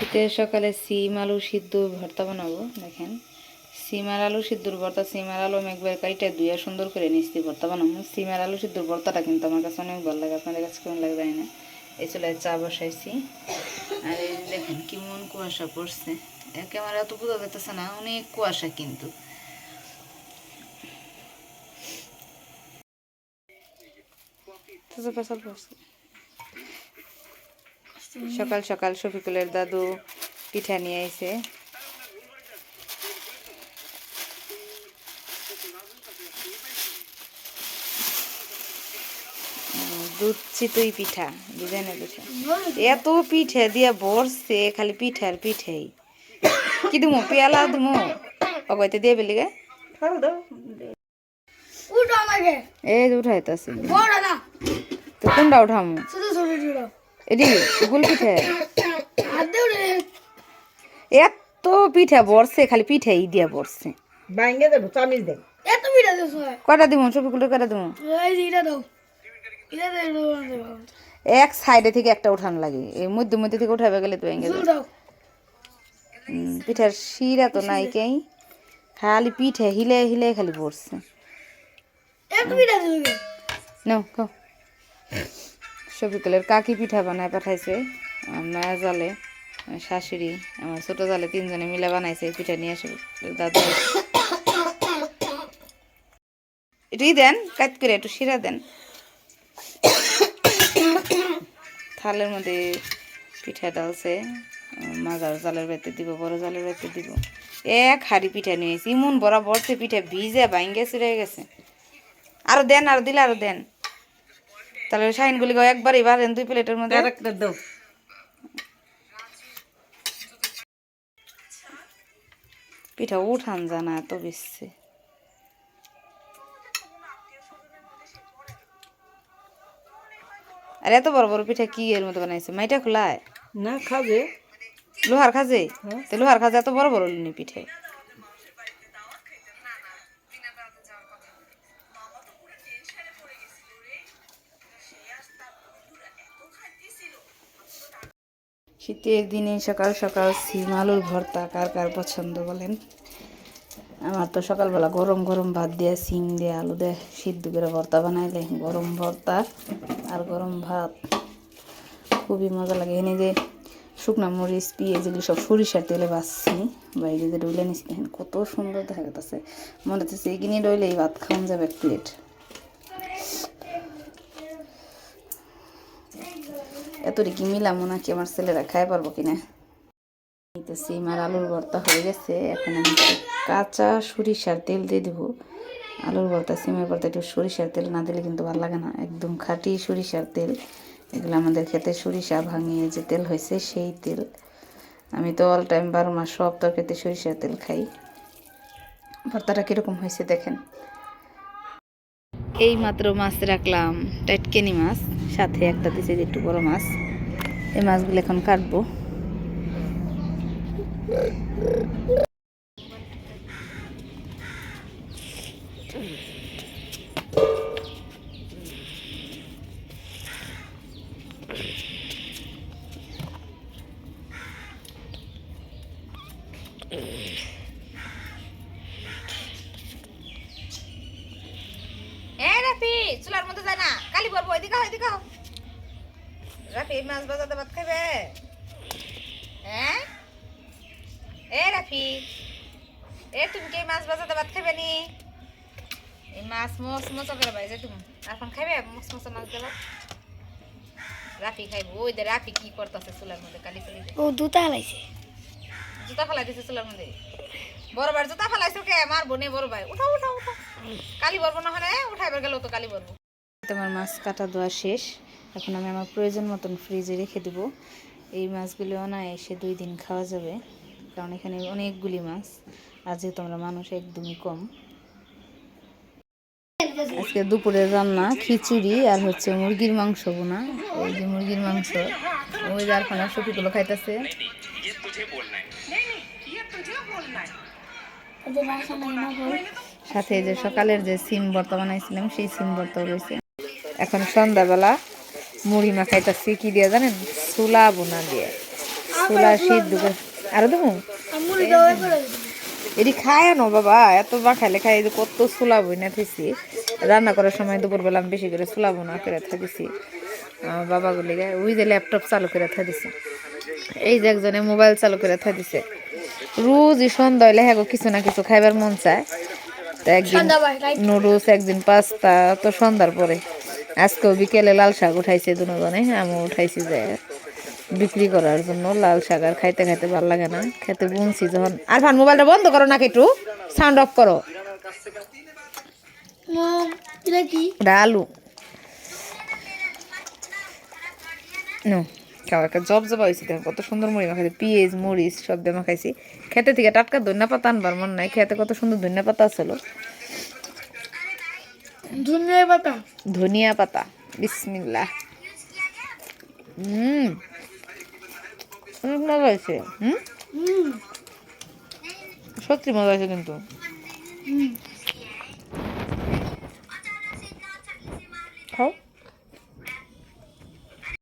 শীতের সকালে সিম আলু সিদ্ধ ভর্তা বানাবো। দেখেন সিম আর আলু সিদ্ধর ভর্তা। সিম আর আলু আমি একবার কাইটা ধুইয়া সুন্দর করে নিচ্ছি ভর্তা বানাবো। সিম আর আলু সিদ্ধর ভর্তাটা কিন্তু আমার কাছে অনেক ভালো লাগে, আপনাদের কাছে কেমন লাগে জানি না। এই চুলায় চা বসাইছি আর এই দেখেন কেমন কুয়াশা পড়ছে, একেবারে এত বোঝা যেতেছে না, অনেক কুয়াশা কিন্তু। সকাল সকাল শফিকুলের দাদু পিঠা নিয়ে আইছে। দুধ চিতই পিঠা, ডিজাইনের পিঠা, এত পিঠা দিয়া ভরছে, খালি পিঠার পিঠাই। কি দিমু, পেয়ালা দিমু অগয়তে দিয়ে বেলি গে এই যে উঠাইতাছি। তো কোনটা উঠামু? এটি গুল পিঠা, এত পিঠা ভরছে, খালি পিঠাই দিয়া ভরছে। কটা দিমু শফিকুলের, কটা দিমু? এক সাইডে থেকে একটা উঠানো লাগে, এই মধ্যে মধ্যে থেকে উঠাবে গেলে তো ভেঙে যাবে। পিঠার শিরা তো নাই কেই, খালি পিঠে হিলে হিলে খালি পড়ছে। শফিকুলের কাকি পিঠা বানায় পাঠাইছে, নয়া জালে শাশুড়ি, আমার ছোট জালে, তিনজনে মিলে বানাইছে পিঠা নিয়ে আসে দাদু। এটুই দেন, কাট করে একটু শিরা দেন। থালের মধ্যে পিঠা ডালছে, মাজার জালের বাড়িতে দিব, বড় জালের বাড়িতে দিব। এক হাড়ি পিঠা নিয়েছি, ইমন বরাবর সে পিঠা ভিজে ভাঙ্গে ছিঁড়ে গেছে। আরো দেন, আরো দিলে আরো দেন। তাহলে শাহিনগুলি একবারই বাড়েন 2 প্লেটের মধ্যে। পিঠা উঠান জানা এত বেশি। আর এত বড় বড় পিঠা কি এর মতো বানাইছে? মাইটা খোলায় না খাবে, লোহার খাজে। তো লোহার খাজে এত বড় বড় নি পিঠে। শীতের দিনে সকাল সকাল সিম আলুর ভর্তা কার কার পছন্দ বলেন? আমার তো সকালবেলা গরম গরম ভাত দিয়ে সিম দিয়ে আলু দিয়ে সিদ্ধ করে ভর্তা বানাইলে, গরম ভর্তা আর গরম ভাত খুবই মজা লাগে। এনে যে শুকনা মরিচ পেঁয়াজ এগুলি সব সরিষার তেলে বাছছি, বাইরে যে ডইলে নিচ্ছি, দেখেন কত সুন্দর দেখা যাচ্ছে। মনে হচ্ছে এগিয়ে ডইলে এই ভাত খাওয়া যাবে 1 প্লেট। এতটুকু মিলামো নাকি আমার ছেলেরা খাই পারবো কিনা। এই তো সিম আর আলুর ভর্তা হয়ে গেছে, এখন আমি কাঁচা সরিষার তেল দিয়ে দেবো। আলুর ভর্তা সিমের ভর্তা একটু সরিষার তেল না দিলে কিন্তু ভালো লাগে না, একদম খাঁটি সরিষার তেল। এগুলো আমাদের খেতে সরিষা ভাঙিয়ে যে তেল হয়েছে সেই তেল। আমি তো অল টাইম 12 মাস সব তরকারিতে সরিষার তেল খাই। ভর্তাটা কীরকম হয়েছে দেখেন। এই মাত্র মাছ রাখলাম, টাটকেনি মাছ, সাথে একটা দিছে একটু বড় মাছ। এই মাছগুলো এখন কাটবো। রাফি চুলার মধ্যে যায় না, কালি পড়বো, এদিকে এদিকে। রাফি মাছ ভাজাতে ভাত খাবে? হ্যাঁ এ রাফি, এ তুমি কি মাছ ভাজাতে ভাত খাবে নি? এই মাছ মোচ মোচা করে ভাইছে তুমি এখন খাইবে? মোচ মোচা মাছ দেবো রাফি খাইবো। ওই দে রাফি কি করতেছে চুলার মধ্যে, কালি কালি। ও জুতা ফেলাইছে, জুতা ফেলাই দিছে চুলার মধ্যে। বড় ভাই জুতা ফেলাইছো কে? মারবো নে বড় ভাই, উঠাও উঠাও উঠাও। কালি বলবো না হলে উঠাইবার গেল তো কালি বলবো। তোমার মাছ কাটা ধোয়া শেষ, এখন আমি আমার প্রয়োজন মতন ফ্রিজে রেখে দেবো। এই মাছগুলো অনায়াসে 2 দিন খাওয়া যাবে, কারণ এখানে অনেকগুলি মাছ, আর যেহেতু আমরা মানুষ একদমই কম। আজকে দুপুরের রান্না খিচুড়ি আর হচ্ছে মুরগির মাংস বোনা। এই যে মুরগির মাংস, ওই যে আর শফিকুলো খাইতেছে। সাথে যে সকালের যে সিম ভর্তা বানাইছিলাম সেই সিম ভর্তাও রয়েছে। এখন সন্ধ্যাবেলা মুড়ি মাখাইতেছি কি দিয়ে জানেন? ছোলা বোনা দিয়ে। ছোলা সিদ্ধ করে আরো দেবো এটি খায় না বাবা, এত বা খাইলে খাই যে কত ছোলা বই না থেছি। রান্না করার সময় দুপুরবেলা আমি বেশি করে ছোলা বোনা করে থাকিছি বাবাগুলি। ওই যে ল্যাপটপ চালু করে থাকিছি, এই যে একজনে মোবাইল চালু করে থাকিছে। রোজই সন্ধ্যা হইলে হ্যাঁ কিছু না কিছু খাইবার মন চায়। তো একদিন নুডলস, একদিন পাস্তা, তো সন্ধ্যার পরে। আজকেও বিকেলে লাল শাক উঠাইছে দুজনে, আমিও উঠাইছি যে বিক্রি করার জন্য। লাল শাক আর খাইতে খাইতে ভালো লাগে না, খেতে বুনছি যখন। আর ফান মোবাইলটা বন্ধ করো নাকি, একটু সাউন্ড অফ করো। আলু একটা জব জবা হয়েছি, কত সুন্দর মুড়ি মাখাইছি, পেঁয়াজ মরিচ সব দিয়ে মাখাইছি। খেতে থেকে টাটকা ধনিয়া পাতা আনবার মন নাই, খেতে কত সুন্দর ধনিয়া পাতা ছিল। ধনিয়া পাতা বিসমিল্লাহ। অনেক মজা হয়েছে। সত্যি মজা হয়েছে কিন্তু। খাও।